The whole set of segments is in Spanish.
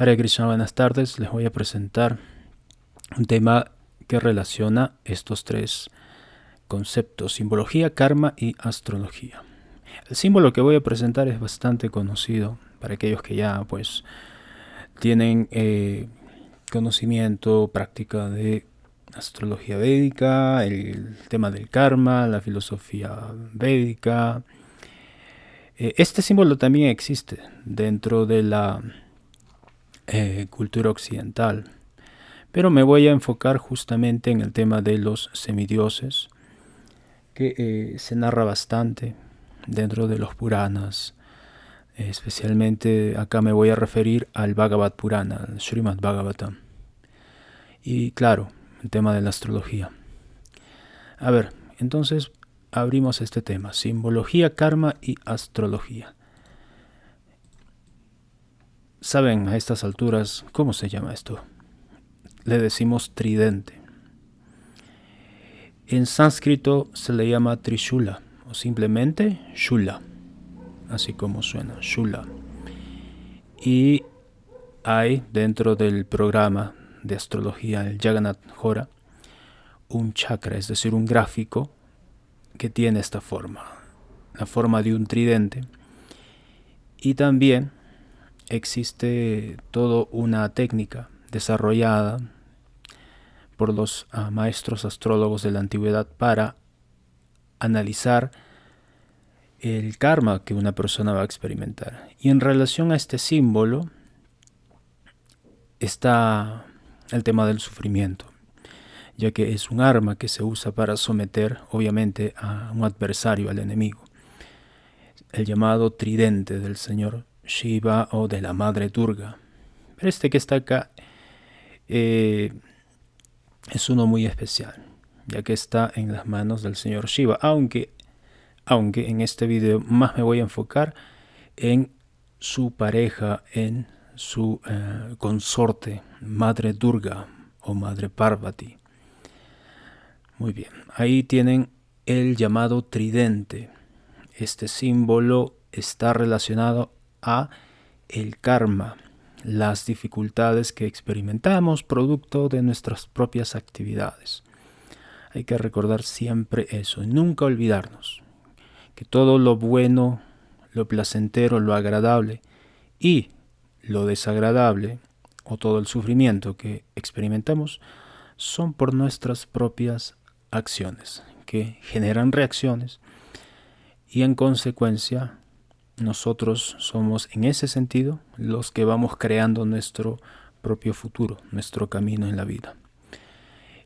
Hare Krishna, buenas tardes. Les voy a presentar un tema que relaciona estos tres conceptos: simbología, karma y astrología. El símbolo que voy a presentar es bastante conocido para aquellos que ya tienen conocimiento, práctica de astrología védica, el tema del karma, la filosofía védica. Este símbolo también existe dentro de la cultura occidental, pero me voy a enfocar justamente en el tema de los semidioses, que se narra bastante dentro de los Puranas. Especialmente acá me voy a referir al Bhagavad Purana, al Srimad Bhagavatam. Y claro, el tema de la astrología. A ver, entonces abrimos este tema: simbología, karma y astrología. ¿Saben a estas alturas cómo se llama esto? Le decimos tridente. En sánscrito se le llama Trishula o simplemente Shula, así como suena, Shula. Y hay dentro del programa de astrología, el Jagannath Hora, un chakra, es decir, un gráfico que tiene esta forma, la forma de un tridente. Y también existe toda una técnica desarrollada por los maestros astrólogos de la antigüedad para analizar el karma que una persona va a experimentar. Y en relación a este símbolo está el tema del sufrimiento, ya que es un arma que se usa para someter, obviamente, a un adversario, al enemigo. El llamado tridente del señor Shiva o de la madre Durga. Pero este que está acá es uno muy especial, ya que está en las manos del señor Shiva, aunque en este video más me voy a enfocar en su pareja, en su consorte, Madre Durga o Madre Parvati. Muy bien, ahí tienen el llamado tridente. Este símbolo está relacionado a el karma, las dificultades que experimentamos producto de nuestras propias actividades. Hay que recordar siempre eso, nunca olvidarnos que todo lo bueno, lo placentero, lo agradable y lo desagradable, o todo el sufrimiento que experimentamos, son por nuestras propias acciones, que generan reacciones, y en consecuencia nosotros somos en ese sentido los que vamos creando nuestro propio futuro, nuestro camino en la vida.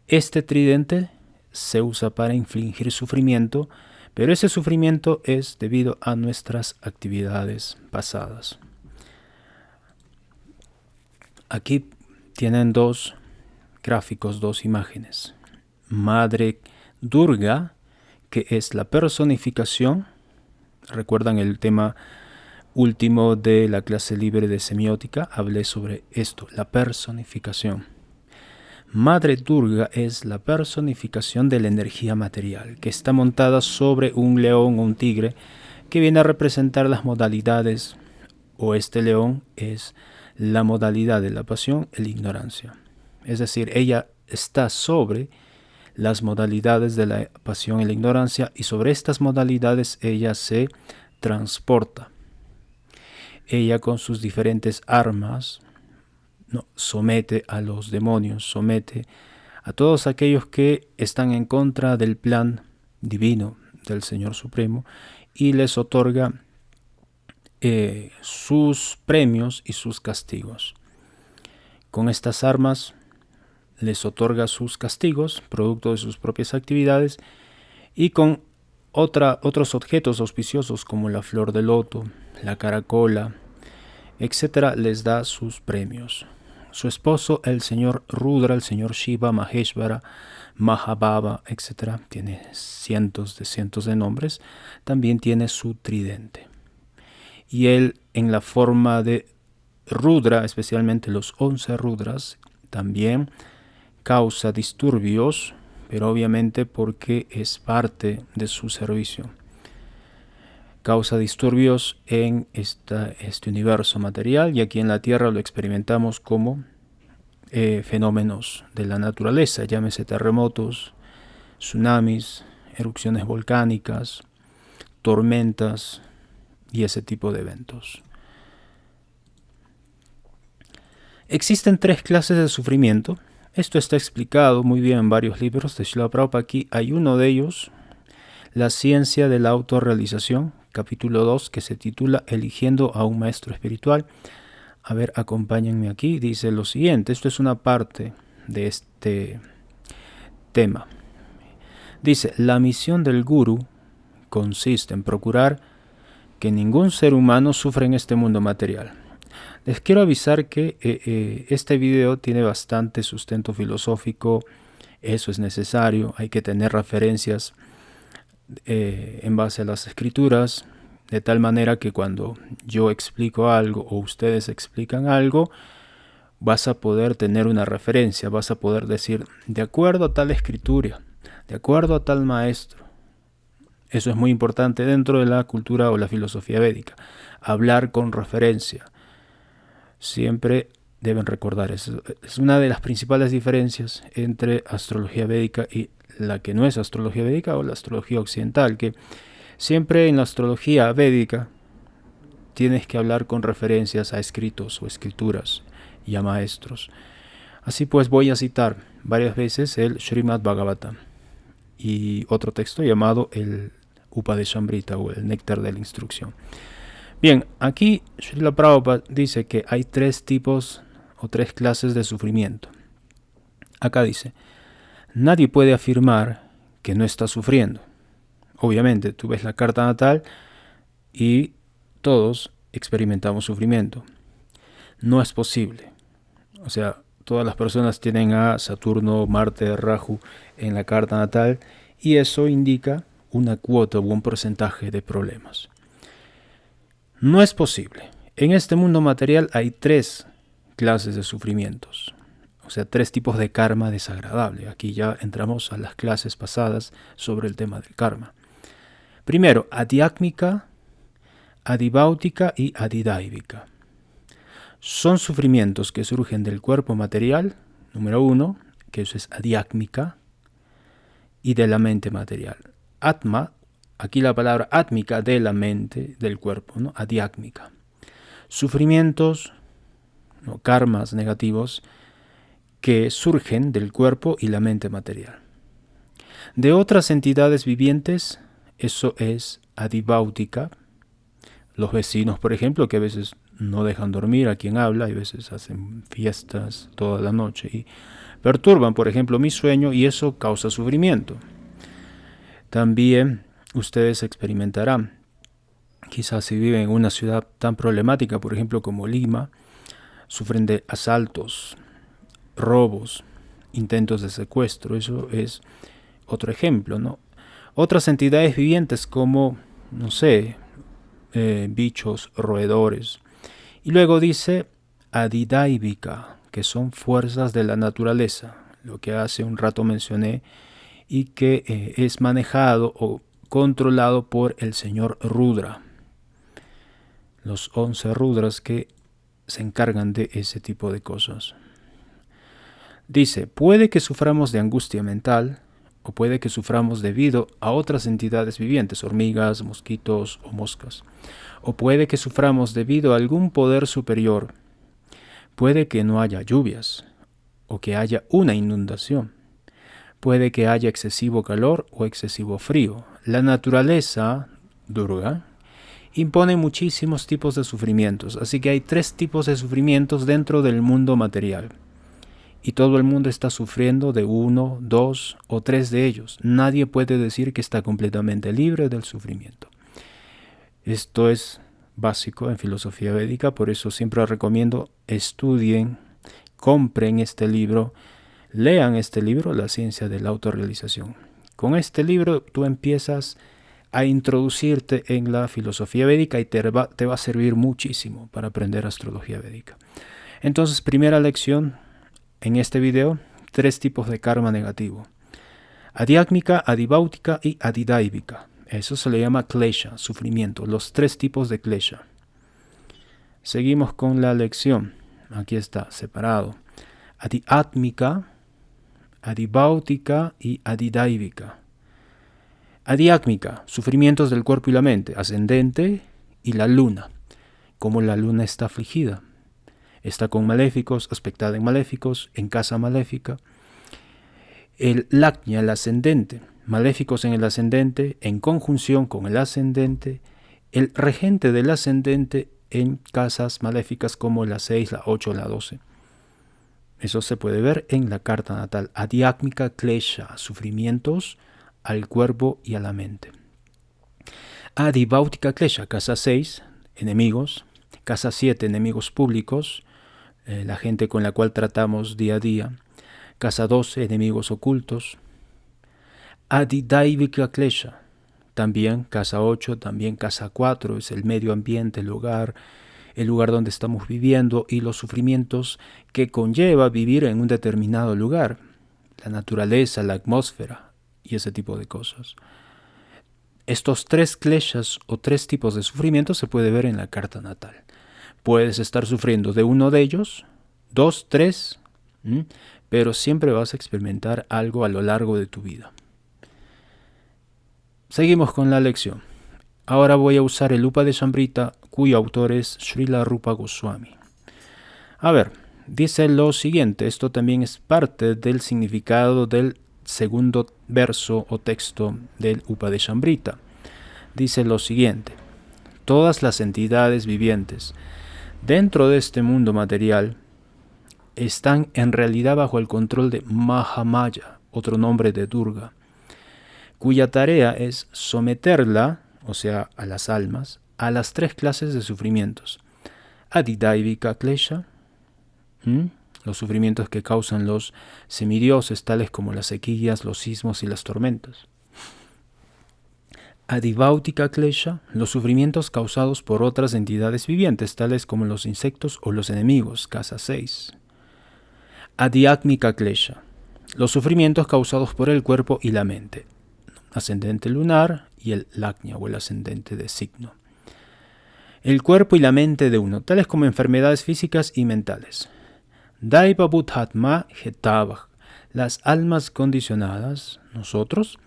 Este tridente se usa para infligir sufrimiento, pero ese sufrimiento es debido a nuestras actividades pasadas. Aquí tienen dos gráficos, dos imágenes. Madre Durga, que es la personificación. ¿Recuerdan el tema último de la clase libre de semiótica? Hablé sobre esto, la personificación. Madre Durga es la personificación de la energía material, que está montada sobre un león o un tigre, que viene a representar las modalidades, o este león es la modalidad de la pasión y la ignorancia. Es decir, ella está sobre las modalidades de la pasión y la ignorancia, y sobre estas modalidades ella se transporta. Ella, con sus diferentes armas, somete a los demonios, somete a todos aquellos que están en contra del plan divino del Señor Supremo, y les otorga sus premios y sus castigos. Con estas armas les otorga sus castigos, producto de sus propias actividades, y con otros objetos auspiciosos como la flor de loto, la caracola, etc., les da sus premios. Su esposo, el señor Rudra, el señor Shiva, Maheshvara, Mahababa, etc., tiene cientos de nombres, también tiene su tridente. Y él, en la forma de Rudra, especialmente los 11 Rudras, también causa disturbios, pero obviamente porque es parte de su servicio. causa disturbios en este universo material, y aquí en la Tierra lo experimentamos como fenómenos de la naturaleza, llámese terremotos, tsunamis, erupciones volcánicas, tormentas y ese tipo de eventos. Existen 3 clases de sufrimiento. Esto está explicado muy bien en varios libros de Srila Prabhupada. Aquí hay uno de ellos, La ciencia de la autorrealización, capítulo 2, que se titula Eligiendo a un maestro espiritual. A ver, acompáñenme aquí. Dice lo siguiente, esto es una parte de este tema. Dice, la misión del gurú consiste en procurar que ningún ser humano sufra en este mundo material. Les quiero avisar que este video tiene bastante sustento filosófico. Eso es necesario, hay que tener referencias en base a las escrituras, de tal manera que cuando yo explico algo o ustedes explican algo, vas a poder tener una referencia, vas a poder decir, de acuerdo a tal escritura, de acuerdo a tal maestro. Eso es muy importante dentro de la cultura o la filosofía védica, hablar con referencia. Siempre deben recordar eso. Es una de las principales diferencias entre astrología védica y la que no es astrología védica o la astrología occidental, que siempre en la astrología védica tienes que hablar con referencias a escritos o escrituras y a maestros. Así pues voy a citar varias veces el Srimad Bhagavatam y otro texto llamado el Upadeshamrita o el Néctar de la Instrucción. Bien, aquí Srila Prabhupada dice que hay 3 tipos o 3 clases de sufrimiento. Acá dice, nadie puede afirmar que no está sufriendo. Obviamente, tú ves la carta natal y todos experimentamos sufrimiento. No es posible. O sea, todas las personas tienen a Saturno, Marte, Rahu en la carta natal y eso indica una cuota o un porcentaje de problemas. No es posible. En este mundo material hay 3 clases de sufrimientos, o sea, 3 tipos de karma desagradable. Aquí ya entramos a las clases pasadas sobre el tema del karma. Primero, adhyákmica, adibáutica y adidáivica. Son sufrimientos que surgen del cuerpo material, número 1, que eso es adhyákmica, y de la mente material. Atma, aquí la palabra átmica, de la mente, del cuerpo, ¿no? Adhyákmica. Sufrimientos, ¿no? Karmas negativos que surgen del cuerpo y la mente material. De otras entidades vivientes, eso es adibáutica. Los vecinos, por ejemplo, que a veces no dejan dormir a quien habla y a veces hacen fiestas toda la noche y perturban, por ejemplo, mi sueño y eso causa sufrimiento. También ustedes experimentarán, quizás si viven en una ciudad tan problemática, por ejemplo, como Lima, sufren de asaltos, robos, intentos de secuestro. Eso es otro ejemplo, ¿no? Otras entidades vivientes como, no sé, bichos, roedores. Y luego dice adidáivica, que son fuerzas de la naturaleza, lo que hace un rato mencioné, y que es manejado o controlado por el señor Rudra. Los 11 Rudras que se encargan de ese tipo de cosas. Dice, puede que suframos de angustia mental o puede que suframos debido a otras entidades vivientes, hormigas, mosquitos o moscas. O puede que suframos debido a algún poder superior. Puede que no haya lluvias o que haya una inundación. Puede que haya excesivo calor o excesivo frío. La naturaleza, Durga, impone muchísimos tipos de sufrimientos, así que hay 3 tipos de sufrimientos dentro del mundo material. Y todo el mundo está sufriendo de 1, 2 o 3 de ellos. Nadie puede decir que está completamente libre del sufrimiento. Esto es básico en filosofía védica, por eso siempre recomiendo estudien, compren este libro, lean este libro, La ciencia de la autorrealización. Con este libro tú empiezas a introducirte en la filosofía védica y te va a servir muchísimo para aprender astrología védica. Entonces, primera lección en este video, 3 tipos de karma negativo: adhyákmica, adibáutica y adidáivica. Eso se le llama klesha, sufrimiento, los 3 tipos de klesha. Seguimos con la lección. Aquí está, separado. Adhyatmika, adibhautika y adidaivika. Adhyatmika, sufrimientos del cuerpo y la mente, ascendente y la luna. Como la luna está afligida. Está con maléficos, aspectada en maléficos, en casa maléfica. El lagna, el ascendente, maléficos en el ascendente, en conjunción con el ascendente. El regente del ascendente en casas maléficas como la 6, la 8, la 12. Eso se puede ver en la carta natal. Adhyatmika klesha, sufrimientos al cuerpo y a la mente. Adibhautika klesha, casa 6, enemigos. Casa 7, enemigos públicos, la gente con la cual tratamos día a día. Casa 12, enemigos ocultos. Adidaivika klesha, también casa 8, también casa 4, es el medio ambiente, el lugar donde estamos viviendo y los sufrimientos que conlleva vivir en un determinado lugar, la naturaleza, la atmósfera y ese tipo de cosas. Estos 3 kleshas o 3 tipos de sufrimiento se puede ver en la carta natal. Puedes estar sufriendo de uno de ellos, 2, 3, pero siempre vas a experimentar algo a lo largo de tu vida. Seguimos con la lección. Ahora voy a usar el Upadeshambrita, cuyo autor es Srila Rupa Goswami. A ver, dice lo siguiente, esto también es parte del significado del segundo verso o texto del Upadeshambrita. Dice lo siguiente: todas las entidades vivientes dentro de este mundo material están en realidad bajo el control de Mahamaya, otro nombre de Durga, cuya tarea es someterla, o sea, a las almas, a las 3 clases de sufrimientos. Adidaivika klesha, los sufrimientos que causan los semidioses, tales como las sequías, los sismos y las tormentas. Adibhautika klesha, los sufrimientos causados por otras entidades vivientes, tales como los insectos o los enemigos, casa 6. Adhyatmika klesha, los sufrimientos causados por el cuerpo y la mente, ascendente lunar y el lagna o el ascendente de signo. El cuerpo y la mente de uno, tales como enfermedades físicas y mentales. Daiva buddhatma hetavah, las almas condicionadas, nosotros,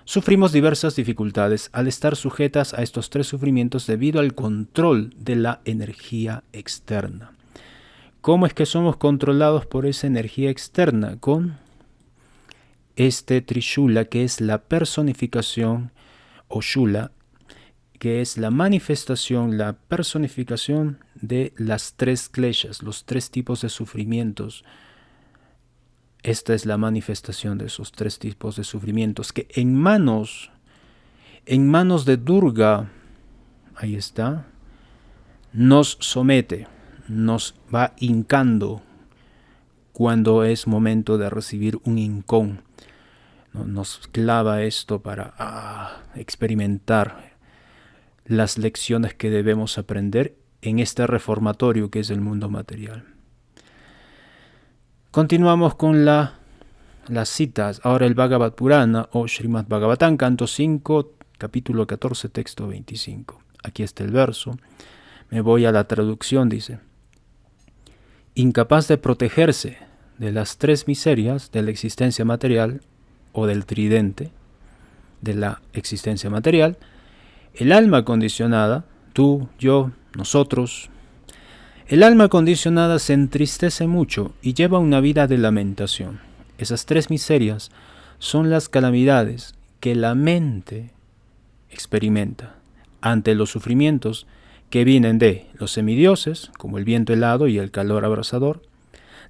sufrimos diversas dificultades al estar sujetas a estos 3 sufrimientos debido al control de la energía externa. ¿Cómo es que somos controlados por esa energía externa? Con este Trishula, que es la personificación, o Shula, que es la manifestación, la personificación de las 3 kleshas, los 3 tipos de sufrimientos. Esta es la manifestación de esos 3 tipos de sufrimientos que en manos de Durga, ahí está, nos somete, nos va hincando cuando es momento de recibir un hincón. Nos clava esto para experimentar las lecciones que debemos aprender en este reformatorio que es el mundo material. Continuamos con las citas. Ahora el Bhagavad Purana o Srimad Bhagavatam, canto 5, capítulo 14, texto 25. Aquí está el verso. Me voy a la traducción, dice: incapaz de protegerse de las 3 miserias de la existencia material o del tridente de la existencia material, el alma condicionada, tú, yo, nosotros, el alma condicionada se entristece mucho y lleva una vida de lamentación. Esas 3 miserias son las calamidades que la mente experimenta ante los sufrimientos que vienen de los semidioses, como el viento helado y el calor abrasador,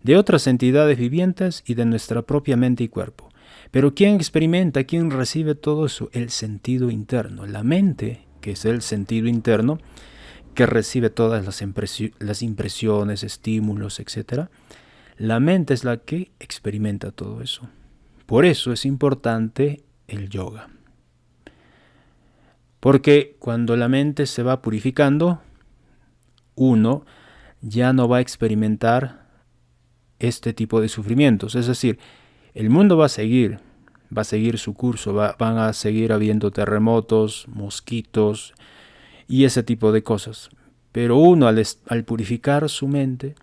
de otras entidades vivientes y de nuestra propia mente y cuerpo. Pero ¿quién experimenta, quién recibe todo eso? El sentido interno. La mente, que es el sentido interno, que recibe todas las impresiones, estímulos, etc. La mente es la que experimenta todo eso. Por eso es importante el yoga. Porque cuando la mente se va purificando, uno ya no va a experimentar este tipo de sufrimientos. Es decir, el mundo va a seguir, va a seguir su curso, van a seguir habiendo terremotos, mosquitos y ese tipo de cosas. Pero uno al purificar su mente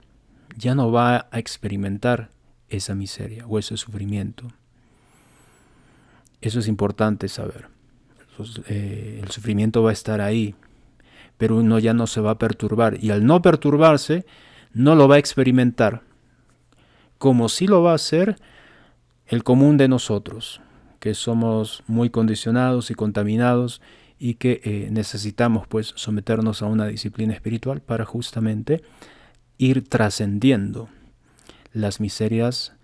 ya no va a experimentar esa miseria o ese sufrimiento. Eso es importante saber. El sufrimiento va a estar ahí, pero uno ya no se va a perturbar, y al no perturbarse no lo va a experimentar como sí lo va a hacer el común de nosotros, que somos muy condicionados y contaminados y que necesitamos pues someternos a una disciplina espiritual para justamente ir trascendiendo las miserias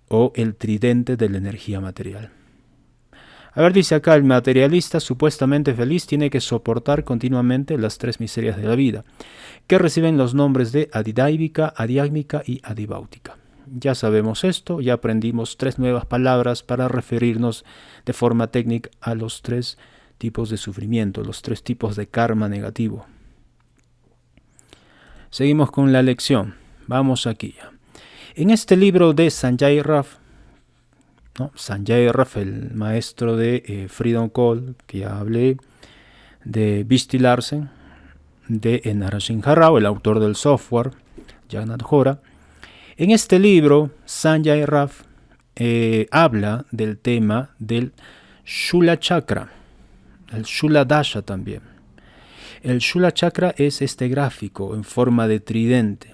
o el tridente de la energía material. A ver, dice acá, el materialista supuestamente feliz tiene que soportar continuamente las tres miserias de la vida, que reciben los nombres de adidáivica, adiágmica y adibáutica. Ya sabemos esto, ya aprendimos 3 nuevas palabras para referirnos de forma técnica a los 3 tipos de sufrimiento, los 3 tipos de karma negativo. Seguimos con la lección. Vamos aquí ya. En este libro de Sanjay Rath, Sanjay Rath, el maestro de Freedom Call, que ya hablé, de Vishti Larsen, de Narasimha Rao, el autor del software, Jagannath Hora. En este libro, Sanjay Rath habla del tema del Shula Chakra, el Shula Dasha también. El Shula Chakra es este gráfico en forma de tridente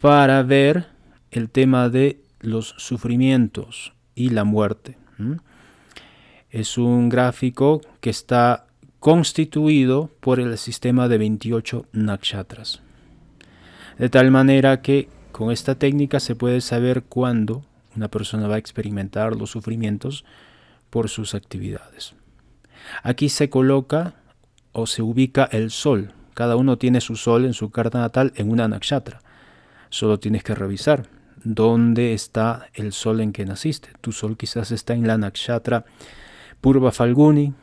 para ver el tema de los sufrimientos y la muerte. Es un gráfico que está constituido por el sistema de 28 nakshatras. De tal manera que con esta técnica se puede saber cuándo una persona va a experimentar los sufrimientos por sus actividades. Aquí se coloca o se ubica el sol. Cada uno tiene su sol en su carta natal en una nakshatra. Solo tienes que revisar dónde está el sol en que naciste. Tu sol quizás está en la nakshatra Purva Falguni,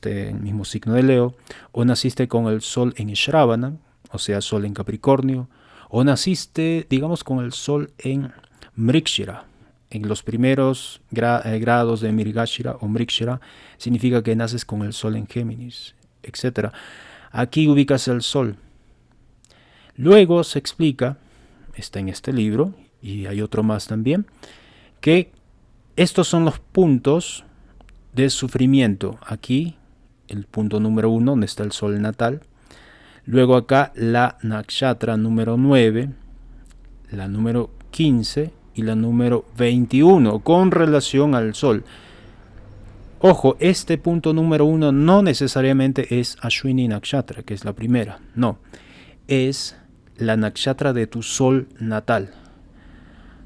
el mismo signo de Leo, o naciste con el sol en Shravana, o sea, sol en Capricornio, o naciste, digamos, con el sol en Mrigashira. En los primeros grados de Mrigashira o Mrigashira significa que naces con el sol en Géminis, etc. Aquí ubicas el sol. Luego se explica, está en este libro, y hay otro más también, que estos son los puntos de sufrimiento. Aquí, el punto número 1, donde está el sol natal. Luego acá, la nakshatra número 9, la número 15 y la número 21, con relación al sol. Ojo, este punto número 1 no necesariamente es Ashwini Nakshatra, que es la primera. No, es la nakshatra de tu sol natal.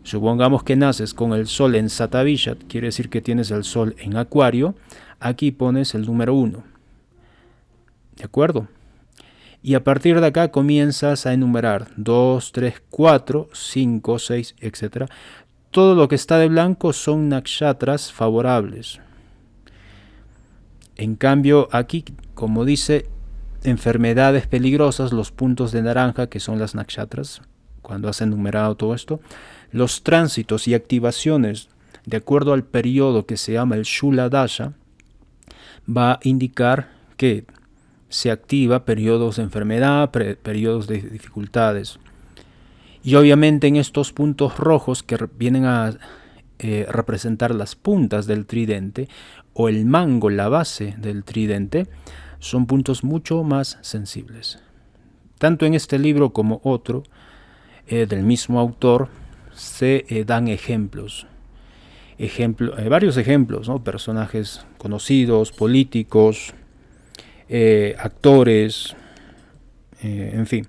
Supongamos que naces con el sol en Satavishat, quiere decir que tienes el sol en Acuario. Aquí pones el número 1. ¿De acuerdo? Y a partir de acá comienzas a enumerar 2, 3, 4, 5, 6, etc. Todo lo que está de blanco son nakshatras favorables. En cambio, aquí, como dice, enfermedades peligrosas, los puntos de naranja, que son las nakshatras, cuando has enumerado todo esto, los tránsitos y activaciones de acuerdo al periodo que se llama el Shula Dasha, va a indicar que se activa periodos de enfermedad, periodos de dificultades. Y obviamente en estos puntos rojos que vienen a representar las puntas del tridente o el mango, la base del tridente, son puntos mucho más sensibles. Tanto en este libro como otro del mismo autor se dan ejemplos. Varios ejemplos, ¿no? Personajes conocidos, políticos, actores, en fin.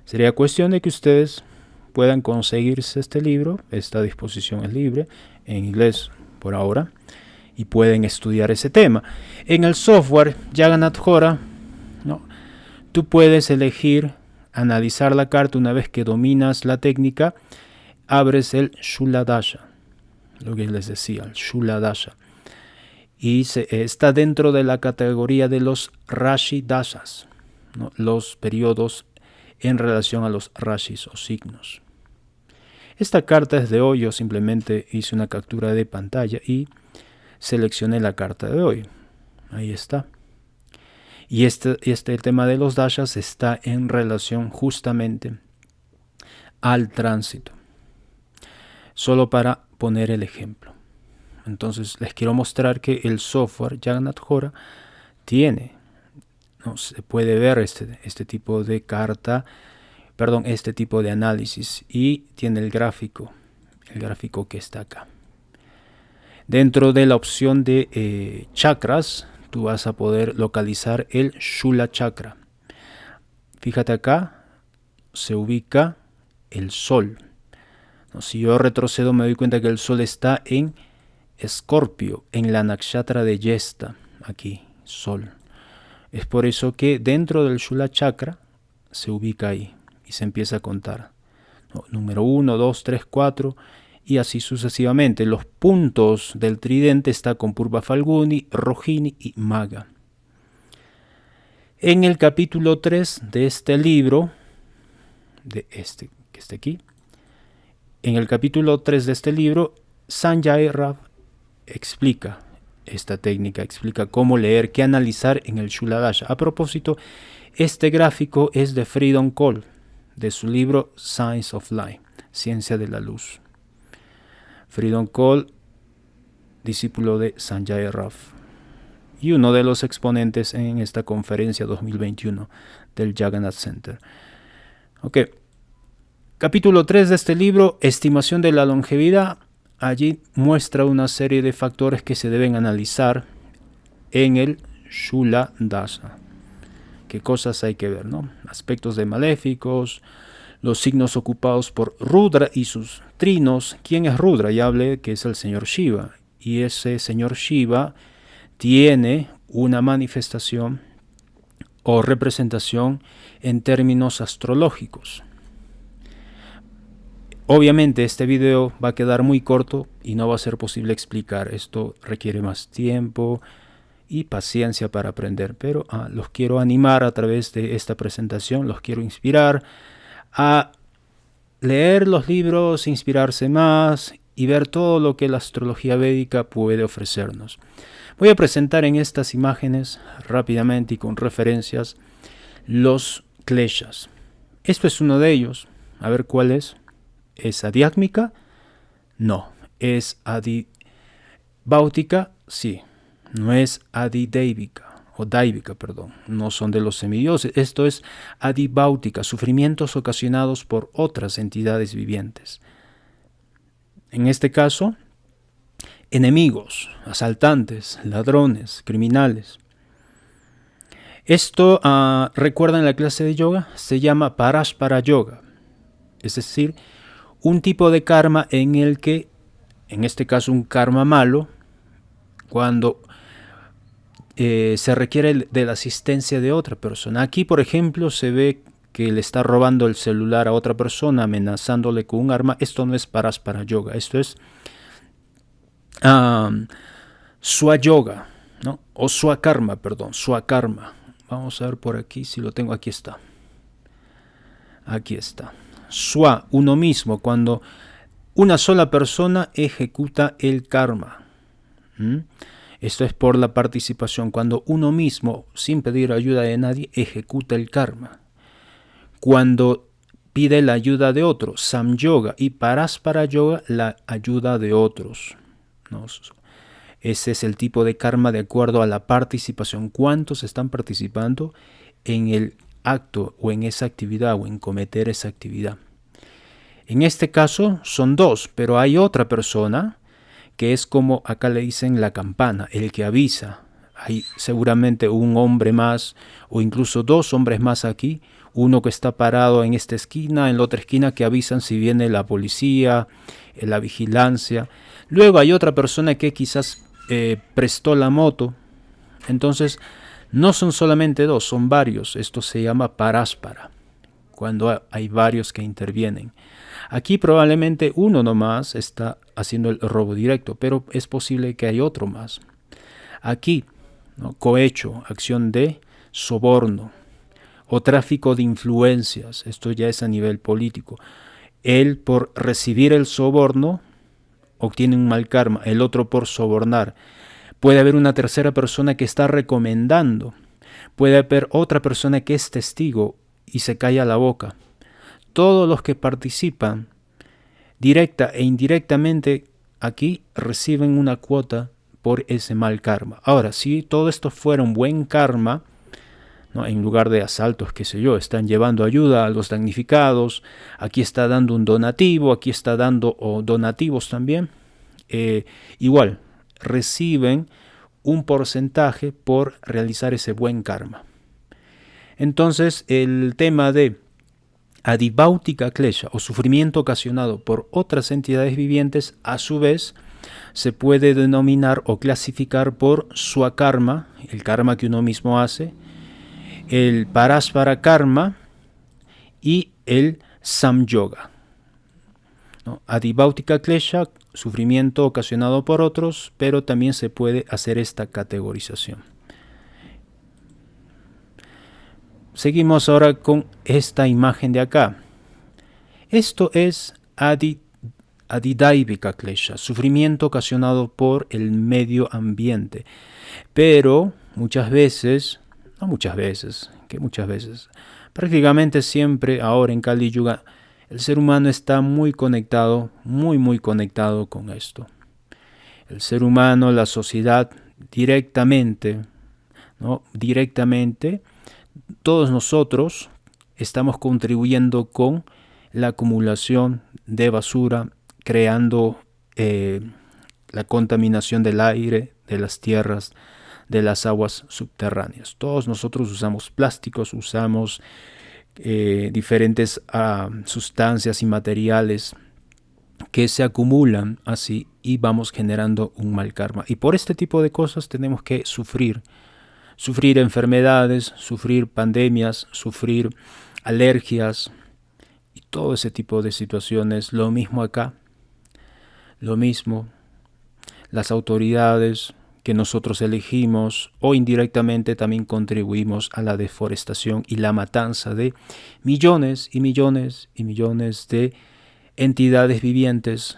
Sería cuestión de que ustedes puedan conseguirse este libro. Esta disposición es libre, en inglés por ahora, y pueden estudiar ese tema. En el software Jagannath Hora, ¿no? Tú puedes elegir analizar la carta. Una vez que dominas la técnica, abres el Shula Dasha, lo que les decía, el Shula Dasha, y está dentro de la categoría de los Rashi Dashas, ¿no? Los periodos en relación a los Rashis o signos. Esta carta es de hoy, yo simplemente hice una captura de pantalla y seleccioné la carta de hoy. Ahí está. Y este tema de los dashas está en relación justamente al tránsito. Solo para poner el ejemplo. Entonces les quiero mostrar que el software Jagannath Hora tiene, ¿no? Se puede ver este tipo de carta, perdón, este tipo de análisis, y tiene el gráfico que está acá. Dentro de la opción de chakras, tú vas a poder localizar el Shula Chakra. Fíjate acá, se ubica el Sol. Si yo retrocedo me doy cuenta que el Sol está en Escorpio, en la nakshatra de Yesta, aquí, Sol. Es por eso que dentro del Shula Chakra se ubica ahí y se empieza a contar. Número 1, 2, 3, 4 y así sucesivamente. Los puntos del tridente está con Purva Falguni, Rohini y Maga. En el capítulo 3 de este libro, que está aquí, en el capítulo 3 de este libro, Sanjay Rav explica esta técnica, explica cómo leer, qué analizar en el Shula Dasha. A propósito, este gráfico es de Freedom Cole, de su libro Science of Light, Ciencia de la Luz. Freedom Cole, discípulo de Sanjay Rav y uno de los exponentes en esta conferencia 2021 del Jagannath Center. Ok, capítulo 3 de este libro, estimación de la longevidad. Allí muestra una serie de factores que se deben analizar en el Shula Dasha. ¿Qué cosas hay que ver, no? Aspectos de maléficos, los signos ocupados por Rudra y sus trinos. ¿Quién es Rudra? Ya hablé que es el señor Shiva. Y ese señor Shiva tiene una manifestación o representación en términos astrológicos. Obviamente este video va a quedar muy corto y no va a ser posible explicar. Esto requiere más tiempo y paciencia para aprender, pero los quiero animar a través de esta presentación, los quiero inspirar a leer los libros, inspirarse más y ver todo lo que la astrología védica puede ofrecernos. Voy a presentar en estas imágenes rápidamente y con referencias los kleshas. Esto es uno de ellos. A ver cuál es. ¿Es adiátmica? No. ¿Es adibáutica? Sí. No es adidévica o dáivica, perdón. No son de los semidioses. Esto es adibáutica, sufrimientos ocasionados por otras entidades vivientes. En este caso, enemigos, asaltantes, ladrones, criminales. Esto, ¿recuerdan la clase de yoga? Se llama Parashpara Yoga. Es decir, un tipo de karma en el que, en este caso un karma malo, cuando se requiere de la asistencia de otra persona. Aquí, por ejemplo, se ve que le está robando el celular a otra persona, amenazándole con un arma. Esto no es Parashpara Yoga, esto es Swayoga, ¿no? O Swakarma, perdón, Swakarma. Vamos a ver por aquí si lo tengo. Aquí está. Aquí está. Swa, uno mismo, cuando una sola persona ejecuta el karma. Esto es por la participación, cuando uno mismo, sin pedir ayuda de nadie, ejecuta el karma. Cuando pide la ayuda de otros, Samyoga, y Parashpara Yoga, la ayuda de otros, ¿no? Ese es el tipo de karma de acuerdo a la participación. ¿Cuántos están participando en el acto o en esa actividad o en cometer esa actividad? En este caso son dos, pero hay otra persona que es como acá le dicen la campana, el que avisa. Hay seguramente un hombre más o incluso dos hombres más aquí, uno que está parado en esta esquina, en la otra esquina, que avisan si viene la policía, la vigilancia. Luego hay otra persona que quizás prestó la moto. Entonces no son solamente dos, son varios. Esto se llama Parashpara, cuando hay varios que intervienen. Aquí probablemente uno nomás está haciendo el robo directo, pero es posible que hay otro más. Aquí, ¿no? Cohecho, acción de soborno o tráfico de influencias. Esto ya es a nivel político. Él por recibir el soborno obtiene un mal karma, el otro por sobornar. Puede haber una tercera persona que está recomendando. Puede haber otra persona que es testigo y se calla la boca. Todos los que participan directa e indirectamente aquí reciben una cuota por ese mal karma. Ahora, si todo esto fuera un buen karma, ¿no? En lugar de asaltos, qué sé yo, están llevando ayuda a los damnificados, aquí está dando un donativo, aquí está dando donativos también, igual reciben un porcentaje por realizar ese buen karma. Entonces el tema de adibautika klesha o sufrimiento ocasionado por otras entidades vivientes, a su vez se puede denominar o clasificar por swakarma, el karma que uno mismo hace, el paraspara karma y el samyoga. ¿No? Adibautika klesha, sufrimiento ocasionado por otros, pero también se puede hacer esta categorización. Seguimos ahora con esta imagen de acá. Esto es adidaivika klesha, sufrimiento ocasionado por el medio ambiente. Pero muchas veces, prácticamente siempre ahora en Kali Yuga, el ser humano está muy conectado, muy conectado con esto. El ser humano, la sociedad, directamente, todos nosotros estamos contribuyendo con la acumulación de basura, creando la contaminación del aire, de las tierras, de las aguas subterráneas. Todos nosotros usamos plásticos, usamos diferentes sustancias y materiales que se acumulan así y vamos generando un mal karma. Y por este tipo de cosas tenemos que sufrir enfermedades, sufrir pandemias, sufrir alergias y todo ese tipo de situaciones. Lo mismo acá, lo mismo las autoridades que nosotros elegimos o indirectamente también contribuimos a la deforestación y la matanza de millones y millones y millones de entidades vivientes,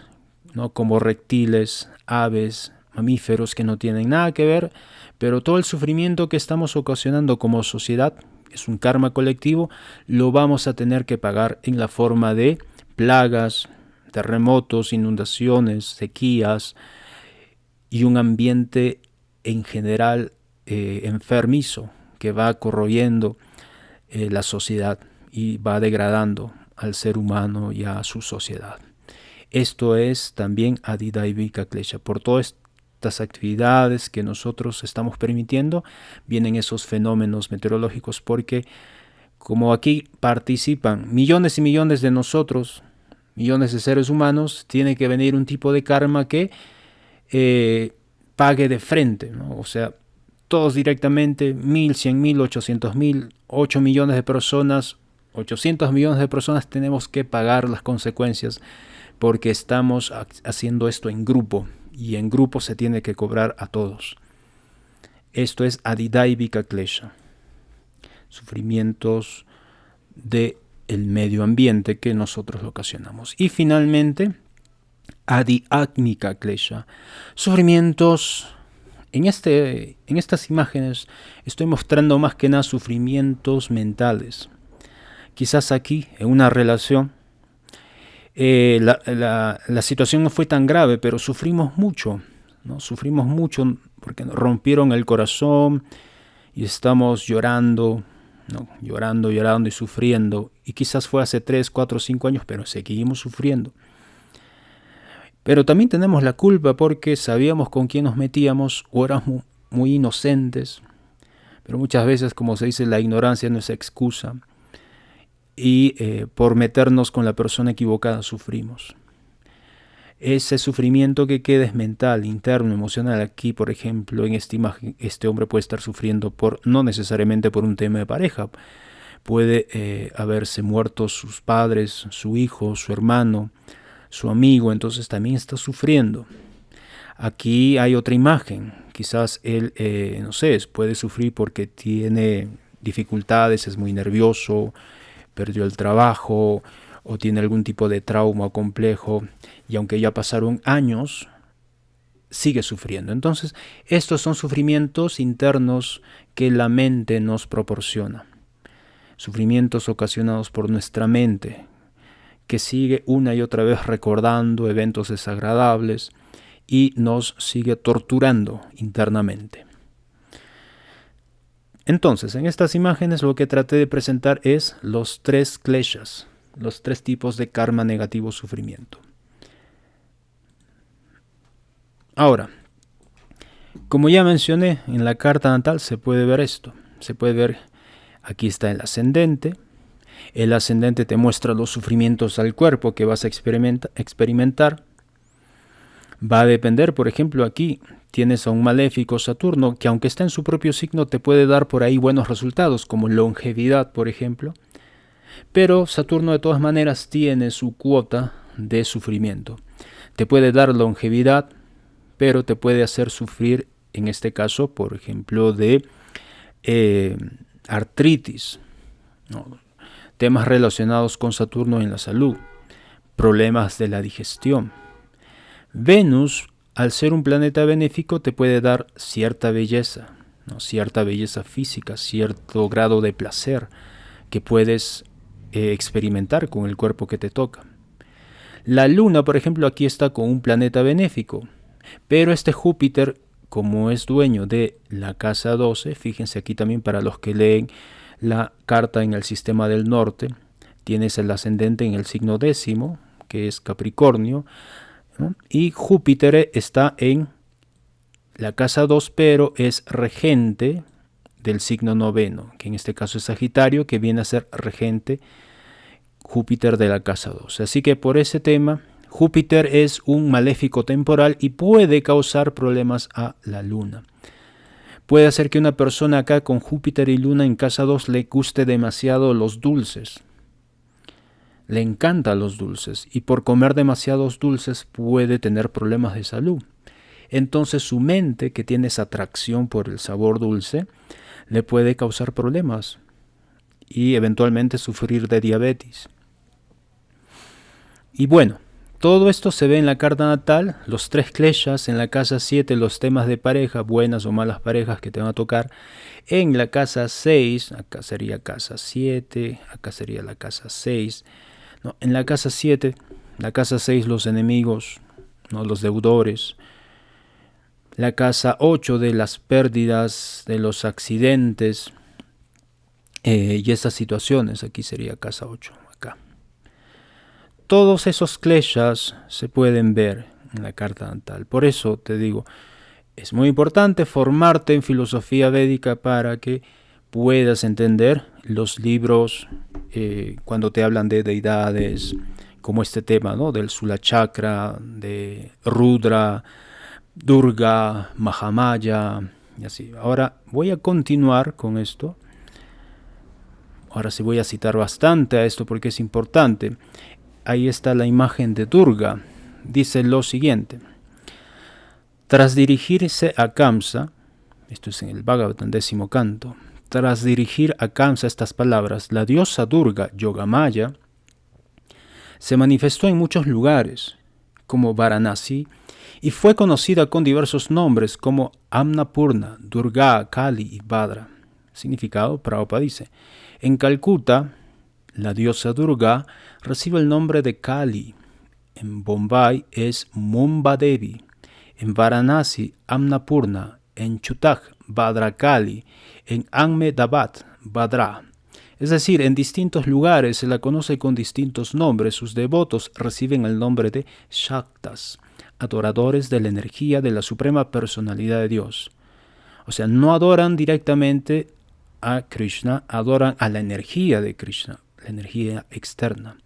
¿no? Como reptiles, aves, mamíferos que no tienen nada que ver, pero todo el sufrimiento que estamos ocasionando como sociedad es un karma colectivo, lo vamos a tener que pagar en la forma de plagas, terremotos, inundaciones, sequías y un ambiente en general enfermizo que va corroyendo la sociedad y va degradando al ser humano y a su sociedad. Esto es también adidaivika klesha. Por todas estas actividades que nosotros estamos permitiendo, vienen esos fenómenos meteorológicos, porque como aquí participan millones y millones de nosotros, millones de seres humanos, tiene que venir un tipo de karma que pague de frente, ¿no? O sea, todos directamente, 1.000, 100.000, 800.000, 8 millones de personas, 800 millones de personas tenemos que pagar las consecuencias porque estamos haciendo esto en grupo y en grupo se tiene que cobrar a todos. Esto es adidaivika klesha, sufrimientos del medio ambiente que nosotros ocasionamos. Y finalmente, adiatmika klesha, sufrimientos. En estas imágenes estoy mostrando más que nada sufrimientos mentales. Quizás aquí, en una relación, la situación no fue tan grave, pero sufrimos mucho, ¿no? Sufrimos mucho porque nos rompieron el corazón y estamos llorando, ¿no? Llorando y sufriendo. Y quizás fue hace 3, 4, 5 años, pero seguimos sufriendo. Pero también tenemos la culpa porque sabíamos con quién nos metíamos o éramos muy inocentes. Pero muchas veces, como se dice, la ignorancia no es excusa. Y por meternos con la persona equivocada sufrimos. Ese sufrimiento que queda es mental, interno, emocional. Aquí, por ejemplo, en esta imagen, este hombre puede estar sufriendo no necesariamente por un tema de pareja. Puede haberse muerto sus padres, su hijo, su hermano, su amigo, entonces también está sufriendo. Aquí hay otra imagen. Quizás él, no sé, puede sufrir porque tiene dificultades, es muy nervioso, perdió el trabajo o tiene algún tipo de trauma complejo, y aunque ya pasaron años, sigue sufriendo. Entonces, estos son sufrimientos internos que la mente nos proporciona. Sufrimientos ocasionados por nuestra mente, que sigue una y otra vez recordando eventos desagradables y nos sigue torturando internamente. Entonces, en estas imágenes lo que traté de presentar es los 3 kleshas, los 3 tipos de karma negativo sufrimiento. Ahora, como ya mencioné, en la carta natal se puede ver esto. Se puede ver, aquí está el ascendente. El ascendente te muestra los sufrimientos al cuerpo que vas a experimentar. Va a depender, por ejemplo, aquí tienes a un maléfico Saturno que, aunque está en su propio signo, te puede dar por ahí buenos resultados, como longevidad, por ejemplo. Pero Saturno de todas maneras tiene su cuota de sufrimiento. Te puede dar longevidad, pero te puede hacer sufrir, en este caso, por ejemplo, de artritis, ¿no? Temas relacionados con Saturno en la salud, problemas de la digestión. Venus, al ser un planeta benéfico, te puede dar cierta belleza, ¿no? Cierta belleza física, cierto grado de placer que puedes experimentar con el cuerpo que te toca. La Luna, por ejemplo, aquí está con un planeta benéfico, pero este Júpiter, como es dueño de la casa 12, fíjense aquí también para los que leen la carta en el sistema del norte, tienes el ascendente en el signo 10, que es Capricornio, ¿no? Y Júpiter está en la casa 2, pero es regente del signo 9, que en este caso es Sagitario, que viene a ser regente Júpiter de la casa 2. Así que por ese tema, Júpiter es un maléfico temporal y puede causar problemas a la Luna. Puede hacer que una persona acá con Júpiter y Luna en casa 2 le guste demasiado los dulces. Le encantan los dulces y por comer demasiados dulces puede tener problemas de salud. Entonces su mente, que tiene esa atracción por el sabor dulce, le puede causar problemas y eventualmente sufrir de diabetes. Y bueno, todo esto se ve en la carta natal, los 3 kleshas, en la casa 7 los temas de pareja, buenas o malas parejas que te van a tocar. En la casa 6, acá sería casa 7, acá sería la casa 6. No, en la casa 7, la casa 6 los enemigos, ¿no? Los deudores. La casa 8 de las pérdidas, de los accidentes y esas situaciones, aquí sería casa 8. Todos esos kleshas se pueden ver en la carta natal. Por eso te digo, es muy importante formarte en filosofía védica para que puedas entender los libros cuando te hablan de deidades, como este tema, ¿no? Del Sula Chakra, de Rudra, Durga, Mahamaya y así. Ahora voy a continuar con esto. Ahora sí voy a citar bastante a esto porque es importante. Ahí está la imagen de Durga. Dice lo siguiente. Tras dirigirse a Kamsa, esto es en el Bhagavatam 10º canto, tras dirigir a Kamsa estas palabras, la diosa Durga, Yogamaya, se manifestó en muchos lugares, como Varanasi, y fue conocida con diversos nombres como Annapurna, Durga, Kali y Bhadra. Significado, Prabhupada dice, en Calcuta, la diosa Durga recibe el nombre de Kali. En Bombay es Mumba Devi. En Varanasi, Annapurna. En Chutaj, Bhadrakali. En Ahmedabad, Bhadra. Es decir, en distintos lugares se la conoce con distintos nombres. Sus devotos reciben el nombre de Shaktas, adoradores de la energía de la Suprema Personalidad de Dios. O sea, no adoran directamente a Krishna, adoran a la energía de Krishna, la energía externa.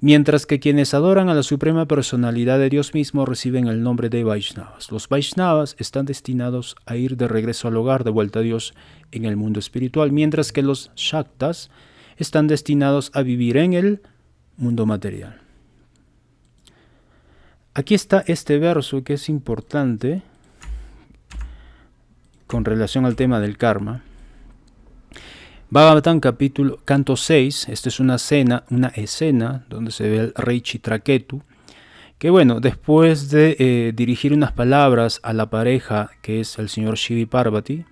Mientras que quienes adoran a la Suprema Personalidad de Dios mismo reciben el nombre de Vaishnavas. Los Vaishnavas están destinados a ir de regreso al hogar, de vuelta a Dios en el mundo espiritual, mientras que los Shaktas están destinados a vivir en el mundo material. Aquí está este verso que es importante con relación al tema del karma. Bhagavatam capítulo canto 6, esta es una escena donde se ve al rey Chitraketu, que bueno, después de dirigir unas palabras a la pareja que es el señor Shiva y Parvati,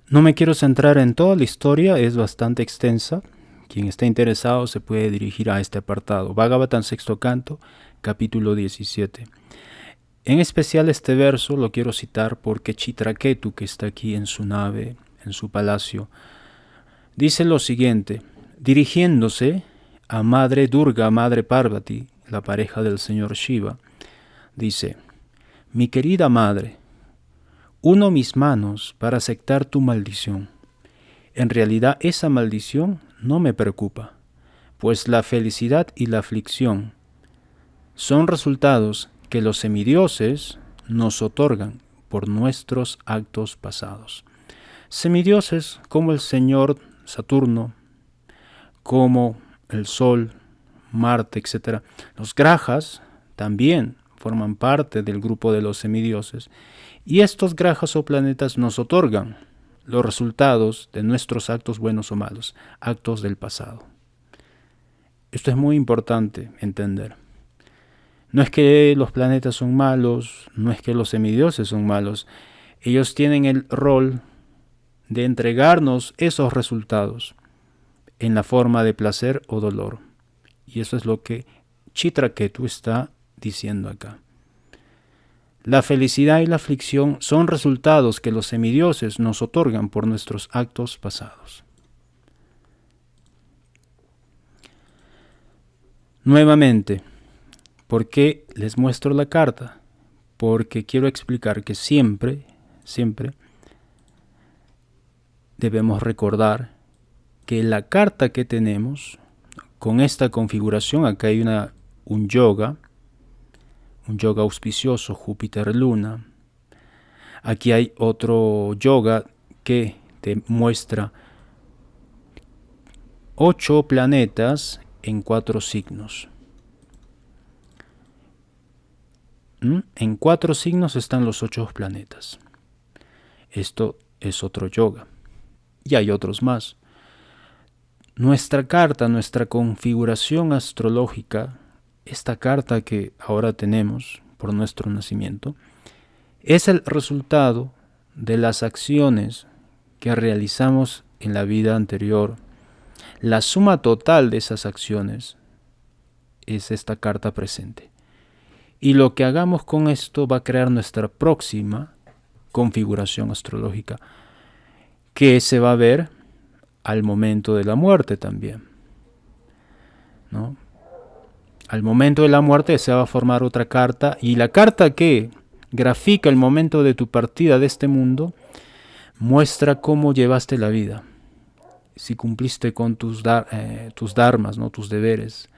no me quiero centrar en toda la historia, es bastante extensa. Quien está interesado se puede dirigir a este apartado. Bhagavatam sexto canto, capítulo 17. En especial este verso lo quiero citar porque Chitraketu, que está aquí en su nave, en su palacio, dice lo siguiente, dirigiéndose a Madre Durga, Madre Parvati, la pareja del señor Shiva, dice, mi querida madre, uno mis manos para aceptar tu maldición. En realidad esa maldición no me preocupa, pues la felicidad y la aflicción son resultados que los semidioses nos otorgan por nuestros actos pasados. Semidioses como el señor Saturno, como el Sol, Marte, etc. Los grajas también forman parte del grupo de los semidioses y estos grajas o planetas nos otorgan los resultados de nuestros actos buenos o malos, actos del pasado. Esto es muy importante entender. No es que los planetas son malos, no es que los semidioses son malos. Ellos tienen el rol de entregarnos esos resultados en la forma de placer o dolor. Y eso es lo que Chitraketu está diciendo acá. La felicidad y la aflicción son resultados que los semidioses nos otorgan por nuestros actos pasados. Nuevamente, ¿por qué les muestro la carta? Porque quiero explicar que siempre debemos recordar que la carta que tenemos, con esta configuración, acá hay un yoga auspicioso, Júpiter-Luna. Aquí hay otro yoga que te muestra 8 planetas en 4 signos. En 4 signos están los 8 planetas. Esto es otro yoga. Y hay otros más. Nuestra carta, nuestra configuración astrológica, esta carta que ahora tenemos por nuestro nacimiento, es el resultado de las acciones que realizamos en la vida anterior. La suma total de esas acciones es esta carta presente. Y lo que hagamos con esto va a crear nuestra próxima configuración astrológica, que se va a ver al momento de la muerte también, ¿no? Al momento de la muerte se va a formar otra carta, y la carta que grafica el momento de tu partida de este mundo muestra cómo llevaste la vida, si cumpliste con tus dharmas, ¿no? Tus deberes,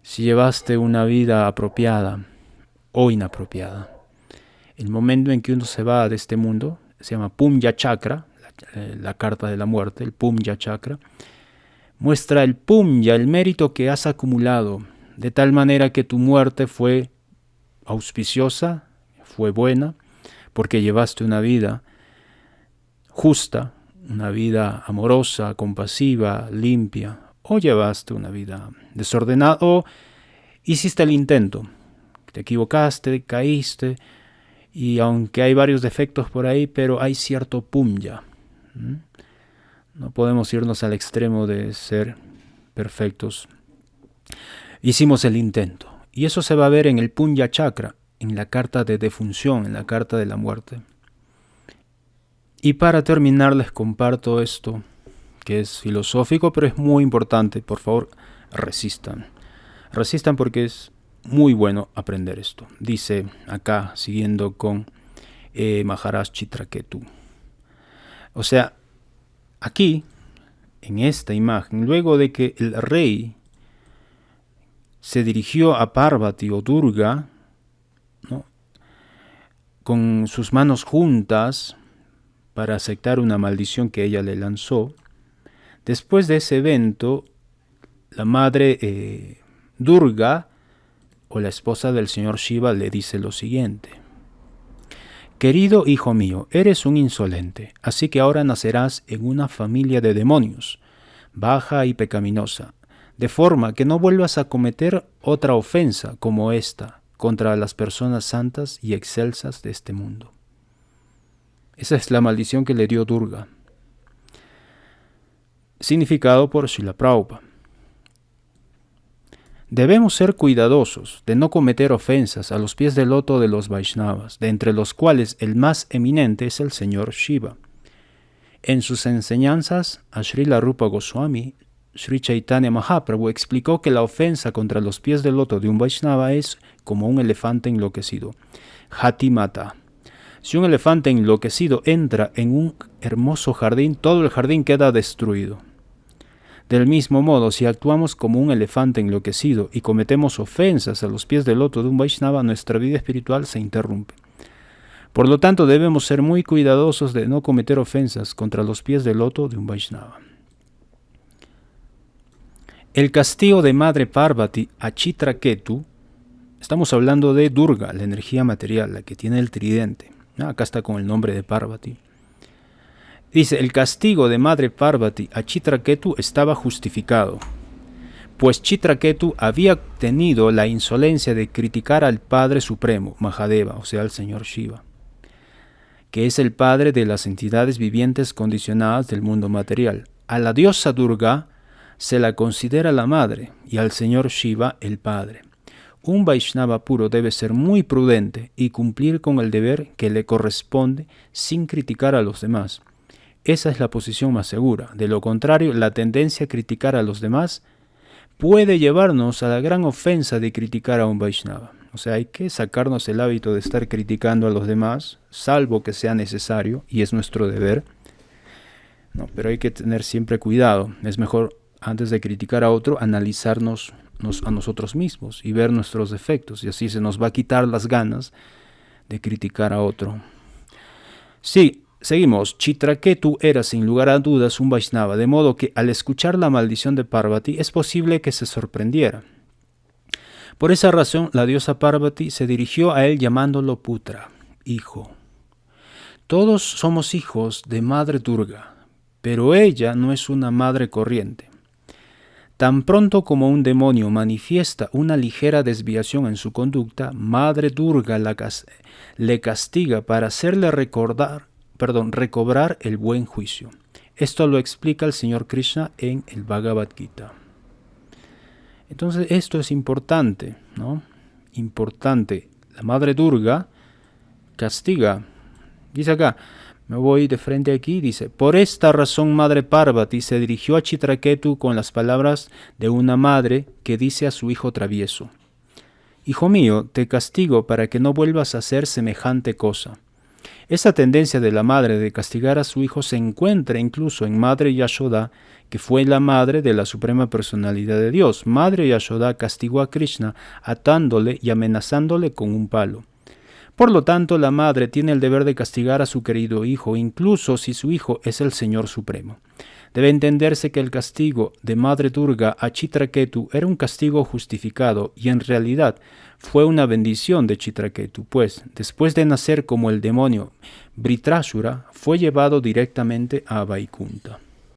si llevaste una vida apropiada o inapropiada. El momento en que uno se va de este mundo se llama Pumya Chakra, la carta de la muerte, el Pumya Chakra, muestra el Pumya, el mérito que has acumulado, de tal manera que tu muerte fue auspiciosa, fue buena, porque llevaste una vida justa, una vida amorosa, compasiva, limpia, o llevaste una vida desordenada, o hiciste el intento, te equivocaste, caíste, y aunque hay varios defectos por ahí, pero hay cierto Pumya. No podemos irnos al extremo de ser perfectos. Hicimos el intento. Y eso se va a ver en el Pumya Chakra, en la carta de defunción, en la carta de la muerte. Y para terminar les comparto esto, que es filosófico, pero es muy importante. Por favor, resistan. Resistan porque es muy bueno aprender esto. Dice acá, siguiendo con Maharaj Chitraketu. O sea, aquí, en esta imagen, luego de que el rey se dirigió a Parvati o Durga, ¿no?, con sus manos juntas para aceptar una maldición que ella le lanzó, después de ese evento, la madre Durga, o la esposa del señor Shiva, le dice lo siguiente: Querido hijo mío, eres un insolente, así que ahora nacerás en una familia de demonios, baja y pecaminosa, de forma que no vuelvas a cometer otra ofensa como esta contra las personas santas y excelsas de este mundo. Esa es la maldición que le dio Durga. Significado por Srila Prabhupada. Debemos ser cuidadosos de no cometer ofensas a los pies del loto de los Vaishnavas, de entre los cuales el más eminente es el señor Shiva. En sus enseñanzas a Srila Rupa Goswami, Sri Chaitanya Mahaprabhu explicó que la ofensa contra los pies del loto de un Vaishnava es como un elefante enloquecido. Hati Mata. Si un elefante enloquecido entra en un hermoso jardín, todo el jardín queda destruido. Del mismo modo, si actuamos como un elefante enloquecido y cometemos ofensas a los pies del loto de un Vaishnava, nuestra vida espiritual se interrumpe. Por lo tanto, debemos ser muy cuidadosos de no cometer ofensas contra los pies del loto de un Vaishnava. El castigo de Madre Parvati a Chitraketu, estamos hablando de Durga, la energía material, la que tiene el tridente. Acá está con el nombre de Parvati. Dice, el castigo de Madre Parvati a Chitraketu estaba justificado, pues Chitraketu había tenido la insolencia de criticar al Padre Supremo, Mahadeva, o sea, al Señor Shiva, que es el padre de las entidades vivientes condicionadas del mundo material. A la diosa Durga se la considera la madre y al Señor Shiva el padre. Un Vaishnava puro debe ser muy prudente y cumplir con el deber que le corresponde sin criticar a los demás. Esa es la posición más segura. De lo contrario, la tendencia a criticar a los demás puede llevarnos a la gran ofensa de criticar a un Vaishnava. O sea, hay que sacarnos el hábito de estar criticando a los demás, salvo que sea necesario, y es nuestro deber. No, pero hay que tener siempre cuidado. Es mejor, antes de criticar a otro, analizarnos a nosotros mismos y ver nuestros defectos, y así se nos va a quitar las ganas de criticar a otro. Sí. Seguimos, Chitraketu era sin lugar a dudas un Vaishnava, de modo que al escuchar la maldición de Parvati es posible que se sorprendiera. Por esa razón, la diosa Parvati se dirigió a él llamándolo Putra, hijo. Todos somos hijos de Madre Durga, pero ella no es una madre corriente. Tan pronto como un demonio manifiesta una ligera desviación en su conducta, Madre Durga le castiga para hacerle recobrar el buen juicio. Esto lo explica el Señor Krishna en el Bhagavad Gita. Entonces esto es importante, ¿no? Importante. La Madre Durga castiga. Dice acá, me voy de frente aquí, dice, por esta razón Madre Parvati se dirigió a Chitraketu con las palabras de una madre que dice a su hijo travieso: Hijo mío, te castigo para que no vuelvas a hacer semejante cosa. Esa tendencia de la madre de castigar a su hijo se encuentra incluso en Madre Yashoda, que fue la madre de la Suprema Personalidad de Dios. Madre Yashoda castigó a Krishna atándole y amenazándole con un palo. Por lo tanto, la madre tiene el deber de castigar a su querido hijo, incluso si su hijo es el Señor Supremo. Debe entenderse que el castigo de Madre Durga a Chitraketu era un castigo justificado y en realidad fue una bendición de Chitraketu, pues después de nacer como el demonio Vritrasura, fue llevado directamente a Vaikunta.